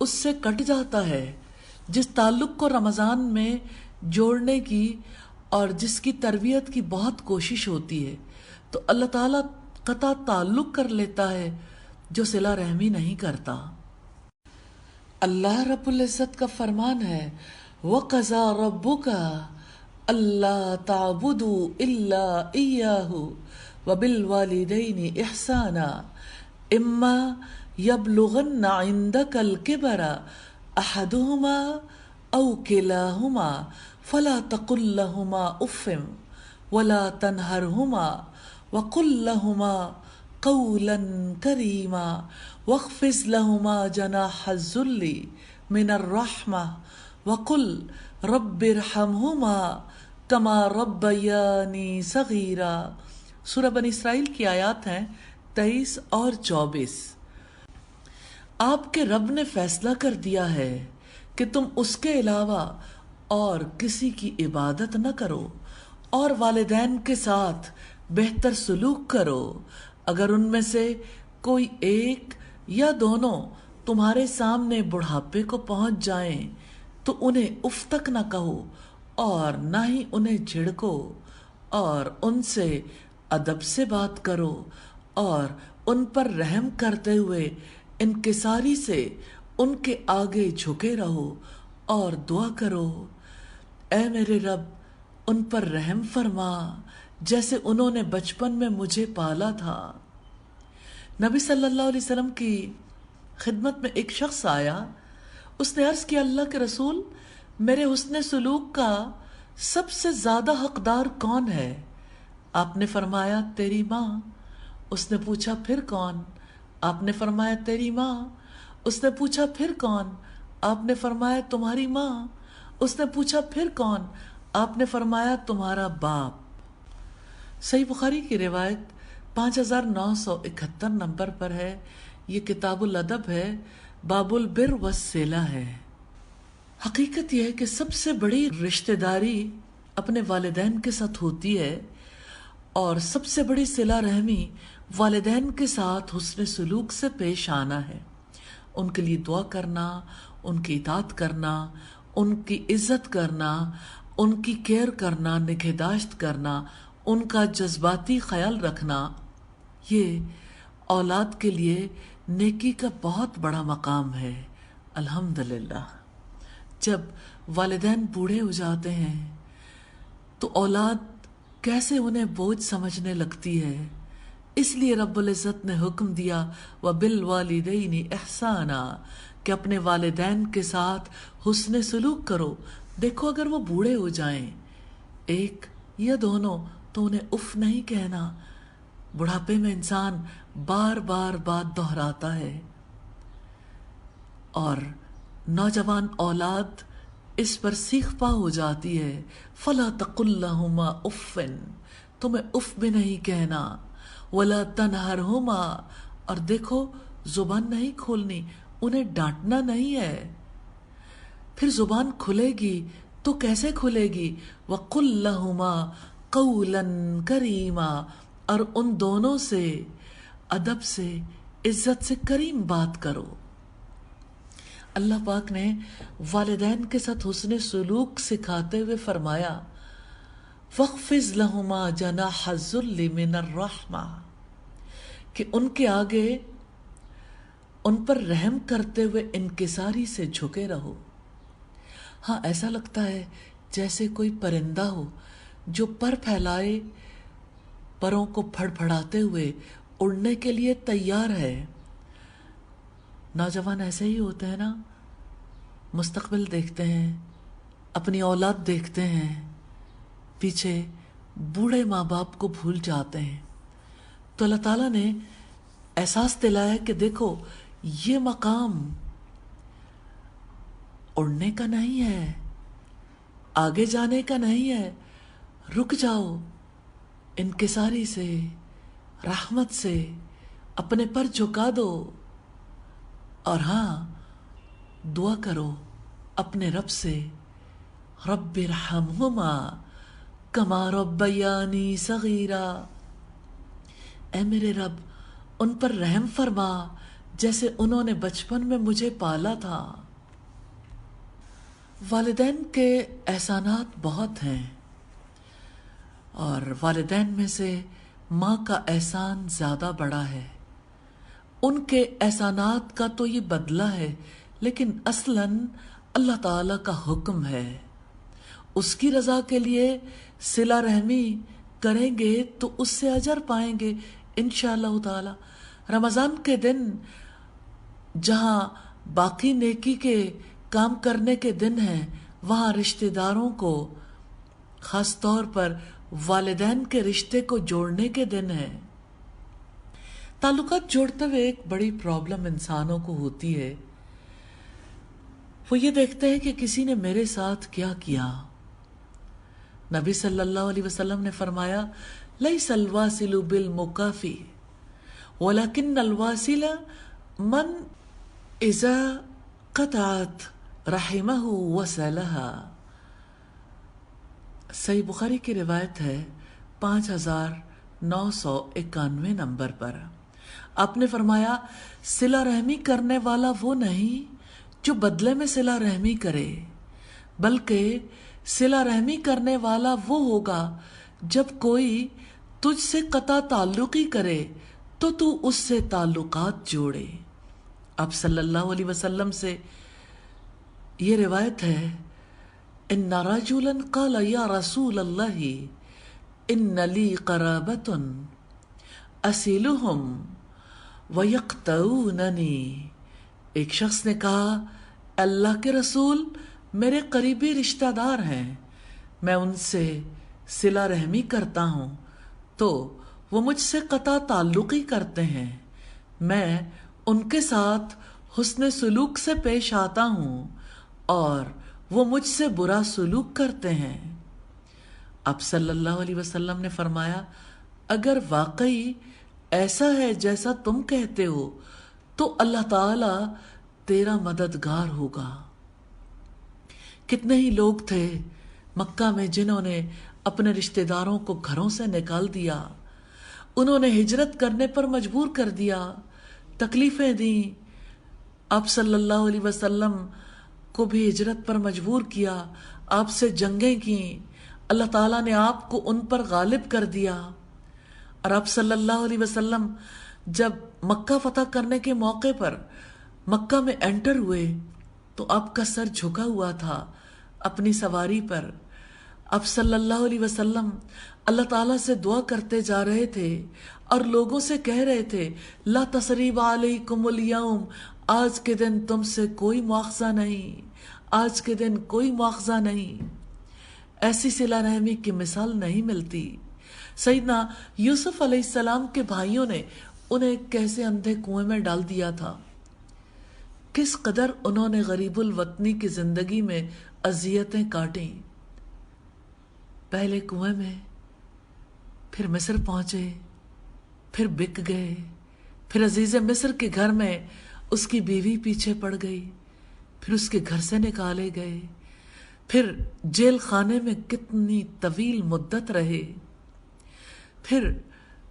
اس سے کٹ جاتا ہے، جس تعلق کو رمضان میں جوڑنے کی اور جس کی تربیت کی بہت کوشش ہوتی ہے، تو اللہ تعالیٰ قطع تعلق کر لیتا ہے جو صلہ رحمی نہیں کرتا۔ اللہ رب العزت کا فرمان ہے وَقَضَى رَبُّكَ أَلَّا تَعْبُدُوا إِلَّا إِيَّاهُ وَبِالْوَالِدَيْنِ إِحْسَانًا إِمَّا يَبْلُغَنَّ عِندَكَ الْكِبَرَ أَحَدُهُمَا أَوْ كِلَاهُمَا فَلَا تَقُل لَّهُمَا أُفٍّ وَلَا تَنْهَرْهُمَا وَقُل لَّهُمَا قَوْلًا كَرِيمًا وَاخْفِضْ لَهُمَا جَنَاحَ الذُّلِّ مِنَ الرَّحْمَةِ وَقُل رَّبِّ ارْحَمْهُمَا كَمَا رَبَّيَانِي صَغِيرًا۔ سورہ بنی اسرائیل کی آیات ہیں 23 اور 24۔ آپ کے رب نے فیصلہ کر دیا ہے کہ تم اس کے علاوہ اور کسی کی عبادت نہ کرو، اور والدین کے ساتھ بہتر سلوک کرو۔ اگر ان میں سے کوئی ایک یا دونوں تمہارے سامنے بڑھاپے کو پہنچ جائیں تو انہیں اف تک نہ کہو اور نہ ہی انہیں جھڑکو، اور ان سے ادب سے بات کرو، اور ان پر رحم کرتے ہوئے انکساری سے ان کے آگے جھکے رہو اور دعا کرو، اے میرے رب ان پر رحم فرما جیسے انہوں نے بچپن میں مجھے پالا تھا۔ نبی صلی اللہ علیہ وسلم کی خدمت میں ایک شخص آیا، اس نے عرض کیا اللہ کے رسول، میرے حسن سلوک کا سب سے زیادہ حقدار کون ہے؟ آپ نے فرمایا تیری ماں۔ اس نے پوچھا پھر کون؟ آپ نے فرمایا تیری ماں۔ اس نے پوچھا پھر کون؟ آپ نے فرمایا تمہاری ماں۔ اس نے پوچھا پھر کون؟ آپ نے فرمایا تمہارا باپ۔ صحیح بخاری کی روایت 5971 نمبر پر ہے۔ یہ کتاب الادب ہے، باب البر والصلہ ہے۔ حقیقت یہ ہے کہ سب سے بڑی رشتہ داری اپنے والدین کے ساتھ ہوتی ہے، اور سب سے بڑی صلہ رحمی والدین کے ساتھ حسن سلوک سے پیش آنا ہے، ان کے لیے دعا کرنا، ان کی اطاعت کرنا، ان کی عزت کرنا، ان کی کیئر کرنا، نگہداشت کرنا، ان کا جذباتی خیال رکھنا۔ یہ اولاد کے لیے نیکی کا بہت بڑا مقام ہے۔ الحمدللہ جب والدین بوڑھے ہو جاتے ہیں تو اولاد کیسے انہیں بوجھ سمجھنے لگتی ہے، اس لیے رب العزت نے حکم دیا وَبِالْوَالِدَيْنِ إِحْسَانًا کہ اپنے والدین کے ساتھ حسن سلوک کرو۔ دیکھو اگر وہ بوڑھے ہو جائیں، ایک یا دونوں، تو انہیں اف نہیں کہنا۔ بڑھاپے میں انسان بار بار بات دہراتا ہے، اور نوجوان اولاد اس پر سیخ پا ہو جاتی ہے۔ فَلَا تَقُل لَّهُمَا أُفٍّ تمہیں اف بھی نہیں کہنا، وَلَا تَنْهَرْهُمَا اور دیکھو زبان نہیں کھولنی، انہیں ڈانٹنا نہیں ہے۔ پھر زبان کھلے گی تو کیسے کھلے گی؟ وَقُل لَّهُمَا قَوْلًا كَرِيمًا اور ان دونوں سے ادب سے، عزت سے کریم بات کرو۔ اللہ پاک نے والدین کے ساتھ حسن سلوک سکھاتے ہوئے فرمایا وَاخْفِضْ لَهُمَا جَنَاحَ الذُّلِّ مِنَ الرَّحْمَةِ کہ ان کے آگے ان پر رحم کرتے ہوئے انکساری سے جھکے رہو۔ ہاں ایسا لگتا ہے جیسے کوئی پرندہ ہو جو پر پھیلائے، پروں کو پھڑ پھڑاتے ہوئے اڑنے کے لیے تیار ہے۔ نوجوان ایسے ہی ہوتے ہیں نا، مستقبل دیکھتے ہیں، اپنی اولاد دیکھتے ہیں، پیچھے بوڑھے ماں باپ کو بھول جاتے ہیں۔ تو اللہ تعالیٰ نے احساس دلایا کہ دیکھو یہ مقام اڑنے کا نہیں ہے، آگے جانے کا نہیں ہے، رک جاؤ، انکساری سے، رحمت سے اپنے پر جھکا دو، اور ہاں دعا کرو اپنے رب سے رب ارحمہما کما ربیانی صغیرا، اے میرے رب ان پر رحم فرما جیسے انہوں نے بچپن میں مجھے پالا تھا۔ والدین کے احسانات بہت ہیں، اور والدین میں سے ماں کا احسان زیادہ بڑا ہے۔ ان کے احسانات کا تو یہ بدلہ ہے، لیکن اصلاً اللہ تعالیٰ کا حکم ہے۔ اس کی رضا کے لیے صلہ رحمی کریں گے تو اس سے اجر پائیں گے انشاءاللہ تعالی۔ رمضان کے دن جہاں باقی نیکی کے کام کرنے کے دن ہیں، وہاں رشتہ داروں کو، خاص طور پر والدین کے رشتے کو جوڑنے کے دن ہیں۔ تعلقات جوڑتے ہوئے ایک بڑی پرابلم انسانوں کو ہوتی ہے، وہ یہ دیکھتے ہیں کہ کسی نے میرے ساتھ کیا کیا۔ نبی صلی اللہ علیہ وسلم نے فرمایا، لیس الواصل بالمکافی ولکن الواصل من اذا قطعت رحمہ وصلہا۔ صحیح بخاری کی روایت ہے 5991 نمبر پر۔ آپ نے فرمایا، صلہ رحمی کرنے والا وہ نہیں جو بدلے میں صلہ رحمی کرے، بلکہ صلہ رحمی کرنے والا وہ ہوگا جب کوئی تجھ سے قطع تعلقی کرے تو تو اس سے تعلقات جوڑے۔ اب صلی اللہ علیہ وسلم سے یہ روایت ہے، ان رجلا قال یا رسول اللہ ان لی قرابۃ اصلهم ویقطعوننی۔ ایک شخص نے کہا، اللہ کے رسول، میرے قریبی رشتہ دار ہیں، میں ان سے صلہ رحمی کرتا ہوں تو وہ مجھ سے قطع تعلقی کرتے ہیں، میں ان کے ساتھ حسن سلوک سے پیش آتا ہوں اور وہ مجھ سے برا سلوک کرتے ہیں۔ اب صلی اللہ علیہ وسلم نے فرمایا، اگر واقعی ایسا ہے جیسا تم کہتے ہو تو اللہ تعالی تیرا مددگار ہوگا۔ کتنے ہی لوگ تھے مکہ میں جنہوں نے اپنے رشتہ داروں کو گھروں سے نکال دیا، انہوں نے ہجرت کرنے پر مجبور کر دیا، تکلیفیں دیں، آپ صلی اللہ علیہ وسلم کو بھی ہجرت پر مجبور کیا، آپ سے جنگیں کیں، اللہ تعالیٰ نے آپ کو ان پر غالب کر دیا۔ اور آپ صلی اللہ علیہ وسلم جب مکہ فتح کرنے کے موقع پر مکہ میں انٹر ہوئے تو آپ کا سر جھکا ہوا تھا اپنی سواری پر۔ آپ صلی اللہ علیہ وسلم اللہ تعالیٰ سے دعا کرتے جا رہے تھے اور لوگوں سے کہہ رہے تھے، لا تثریب علیکم اليوم، آج کے دن تم سے کوئی مواخذہ نہیں، آج کے دن کوئی مواخذہ نہیں۔ ایسی صلہ رحمی کی مثال نہیں ملتی۔ سیدنا یوسف علیہ السلام کے بھائیوں نے انہیں کیسے اندھے کنویں میں ڈال دیا تھا، کس قدر انہوں نے غریب الوطنی کی زندگی میں اذیتیں کاٹیں، پہلے کنویں میں، پھر مصر پہنچے، پھر بک گئے، پھر عزیز مصر کے گھر میں اس کی بیوی پیچھے پڑ گئی، پھر اس کے گھر سے نکالے گئے، پھر جیل خانے میں کتنی طویل مدت رہے، پھر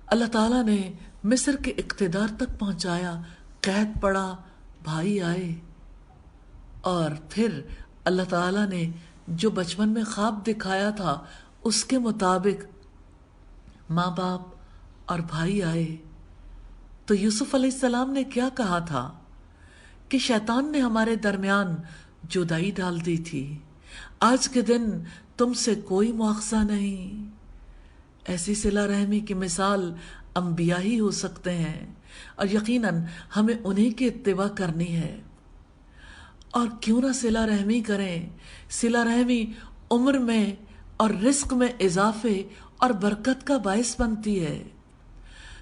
اللہ تعالیٰ نے مصر کے اقتدار تک پہنچایا، قید پڑا، بھائی آئے، اور پھر اللہ تعالیٰ نے جو بچپن میں خواب دکھایا تھا اس کے مطابق ماں باپ اور بھائی آئے۔ تو یوسف علیہ السلام نے کیا کہا تھا کہ شیطان نے ہمارے درمیان جدائی ڈال دی تھی، آج کے دن تم سے کوئی مواخذہ نہیں۔ ایسی صلہ رحمی کی مثال انبیاء ہی ہو سکتے ہیں، اور یقیناً ہمیں انہی کی اتباع کرنی ہے۔ اور کیوں نہ صلہ رحمی کریں، صلہ رحمی عمر میں اور رزق میں اضافے اور برکت کا باعث بنتی ہے۔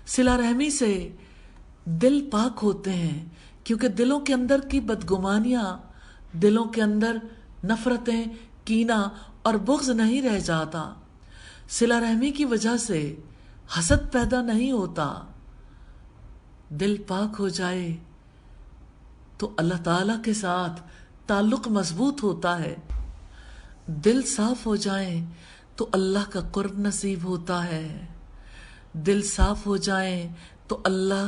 صلہ رحمی سے دل پاک ہوتے ہیں، کیونکہ دلوں کے اندر کی بدگمانیاں، دلوں کے اندر نفرتیں، کینہ اور بغض نہیں رہ جاتا۔ صلہ رحمی کی وجہ سے حسد پیدا نہیں ہوتا۔ دل پاک ہو جائے تو اللہ تعالیٰ کے ساتھ تعلق مضبوط ہوتا ہے، دل صاف ہو جائیں تو اللہ کا قرب نصیب ہوتا ہے، دل صاف ہو جائیں تو اللہ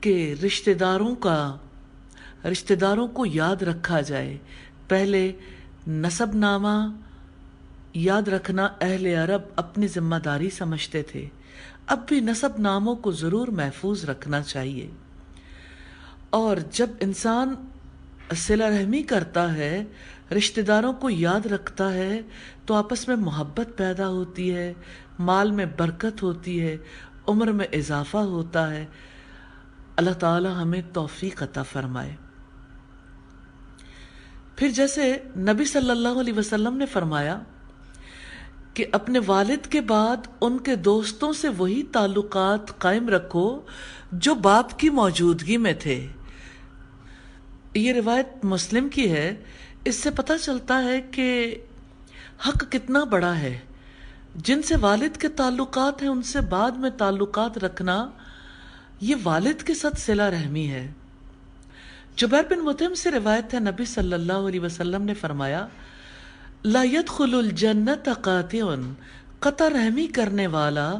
کہ رشتہ داروں کو یاد رکھا جائے. پہلے نسب نامہ یاد رکھنا اہل عرب اپنی ذمہ داری سمجھتے تھے. اب بھی نسب ناموں کو ضرور محفوظ رکھنا چاہیے. اور جب انسان صلہ رحمی کرتا ہے، رشتہ داروں کو یاد رکھتا ہے، تو آپس میں محبت پیدا ہوتی ہے، مال میں برکت ہوتی ہے، عمر میں اضافہ ہوتا ہے. اللہ تعالی ہمیں توفیق عطا فرمائے. پھر جیسے نبی صلی اللہ علیہ وسلم نے فرمایا کہ اپنے والد کے بعد ان کے دوستوں سے وہی تعلقات قائم رکھو جو باپ کی موجودگی میں تھے. یہ روایت مسلم کی ہے. اس سے پتہ چلتا ہے کہ حق کتنا بڑا ہے. جن سے والد کے تعلقات ہیں ان سے بعد میں تعلقات رکھنا، یہ والد کے ساتھ صلہ رحمی ہے. جبیر بن مطعم سے روایت ہے، نبی صلی اللہ علیہ وسلم نے فرمایا لا يدخل الجنت قاطع، قطع رحمی کرنے والا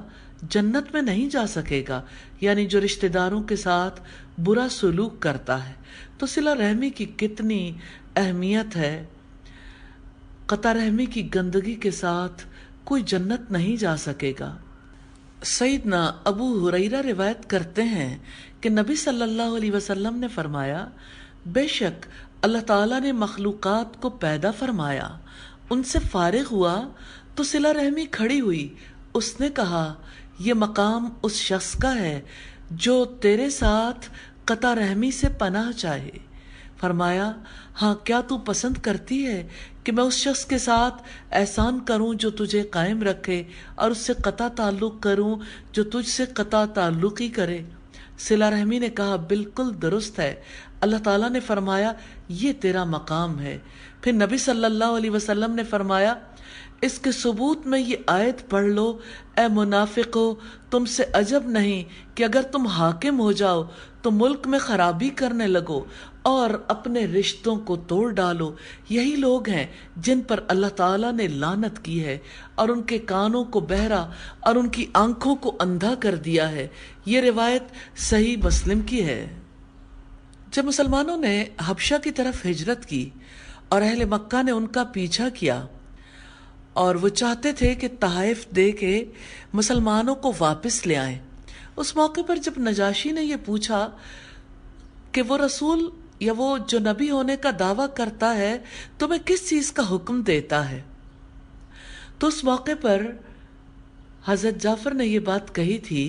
جنت میں نہیں جا سکے گا. یعنی جو رشتہ داروں کے ساتھ برا سلوک کرتا ہے. تو صلہ رحمی کی کتنی اہمیت ہے. قطع رحمی کی گندگی کے ساتھ کوئی جنت نہیں جا سکے گا. سیدنا ابو ہریرہ روایت کرتے ہیں کہ نبی صلی اللہ علیہ وسلم نے فرمایا بے شک اللہ تعالیٰ نے مخلوقات کو پیدا فرمایا، ان سے فارغ ہوا تو صلہ رحمی کھڑی ہوئی. اس نے کہا یہ مقام اس شخص کا ہے جو تیرے ساتھ قطع رحمی سے پناہ چاہے. فرمایا ہاں، کیا تو پسند کرتی ہے کہ میں اس شخص کے ساتھ احسان کروں جو تجھے قائم رکھے، اور اس سے قطع تعلق کروں جو تجھ سے قطع تعلق ہی کرے؟ صلہ رحمی نے کہا بالکل درست ہے. اللہ تعالیٰ نے فرمایا یہ تیرا مقام ہے. پھر نبی صلی اللہ علیہ وسلم نے فرمایا اس کے ثبوت میں یہ آیت پڑھ لو، اے منافقو، تم سے عجب نہیں کہ اگر تم حاکم ہو جاؤ تو ملک میں خرابی کرنے لگو اور اپنے رشتوں کو توڑ ڈالو. یہی لوگ ہیں جن پر اللہ تعالیٰ نے لعنت کی ہے اور ان کے کانوں کو بہرا اور ان کی آنکھوں کو اندھا کر دیا ہے. یہ روایت صحیح مسلم کی ہے. جب مسلمانوں نے حبشہ کی طرف ہجرت کی اور اہل مکہ نے ان کا پیچھا کیا اور وہ چاہتے تھے کہ تحائف دے کے مسلمانوں کو واپس لے آئیں، اس موقع پر جب نجاشی نے یہ پوچھا کہ وہ رسول یا وہ جو نبی ہونے کا دعویٰ کرتا ہے تمہیں کس چیز کا حکم دیتا ہے، تو اس موقع پر حضرت جعفر نے یہ بات کہی تھی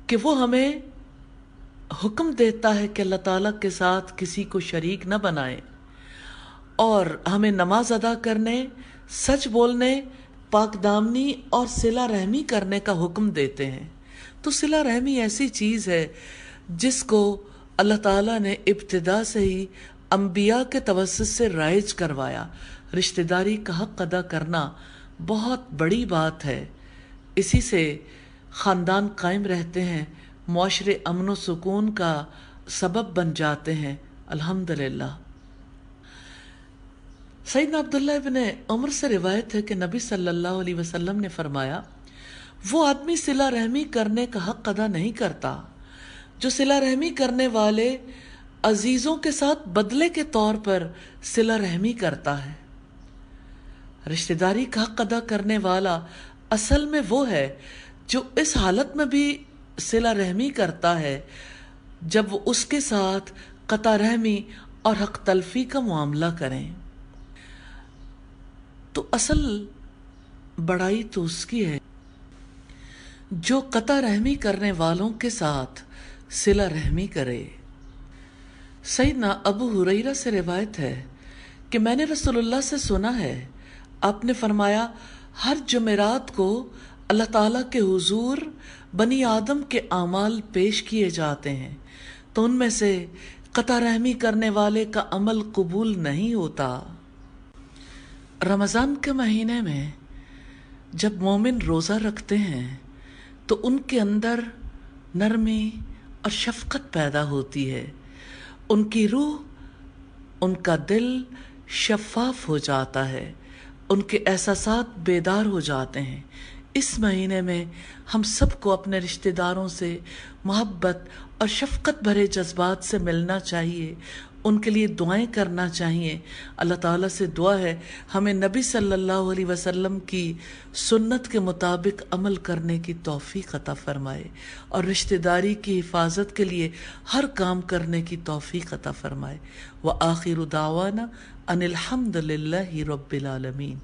کہ وہ ہمیں حکم دیتا ہے کہ اللہ تعالیٰ کے ساتھ کسی کو شریک نہ بنائیں، اور ہمیں نماز ادا کرنے، سچ بولنے، پاک دامنی اور صلہ رحمی کرنے کا حکم دیتے ہیں. تو صلہ رحمی ایسی چیز ہے جس کو اللہ تعالیٰ نے ابتدا سے ہی انبیاء کے توسط سے رائج کروایا. رشتہ داری کا حق ادا کرنا بہت بڑی بات ہے. اسی سے خاندان قائم رہتے ہیں، معاشرے امن و سکون کا سبب بن جاتے ہیں. الحمدللہ. سیدنا عبداللہ ابن عمر سے روایت ہے کہ نبی صلی اللہ علیہ وسلم نے فرمایا وہ آدمی صلہ رحمی کرنے کا حق ادا نہیں کرتا جو صلہ رحمی کرنے والے عزیزوں کے ساتھ بدلے کے طور پر صلہ رحمی کرتا ہے. رشتہ داری کا حق ادا کرنے والا اصل میں وہ ہے جو اس حالت میں بھی صلہ رحمی کرتا ہے جب وہ اس کے ساتھ قطع رحمی اور حق تلفی کا معاملہ کریں. تو اصل بڑائی تو اس کی ہے جو قطع رحمی کرنے والوں کے ساتھ صلہ رحمی کرے. سیدنا ابو ہریرہ سے روایت ہے کہ میں نے رسول اللہ سے سنا ہے، آپ نے فرمایا ہر جمعرات کو اللہ تعالیٰ کے حضور بنی آدم کے اعمال پیش کیے جاتے ہیں، تو ان میں سے قطع رحمی کرنے والے کا عمل قبول نہیں ہوتا. رمضان کے مہینے میں جب مومن روزہ رکھتے ہیں تو ان کے اندر نرمی اور شفقت پیدا ہوتی ہے، ان کی روح، ان کا دل شفاف ہو جاتا ہے، ان کے احساسات بیدار ہو جاتے ہیں. اس مہینے میں ہم سب کو اپنے رشتہ داروں سے محبت اور شفقت بھرے جذبات سے ملنا چاہیے، ان کے لیے دعائیں کرنا چاہیے۔ اللہ تعالیٰ سے دعا ہے ہمیں نبی صلی اللہ علیہ وسلم کی سنت کے مطابق عمل کرنے کی توفیق عطا فرمائے اور رشتہ داری کی حفاظت کے لیے ہر کام کرنے کی توفیق عطا فرمائے۔ وآخر دعوانا ان الحمد للہ رب العالمین۔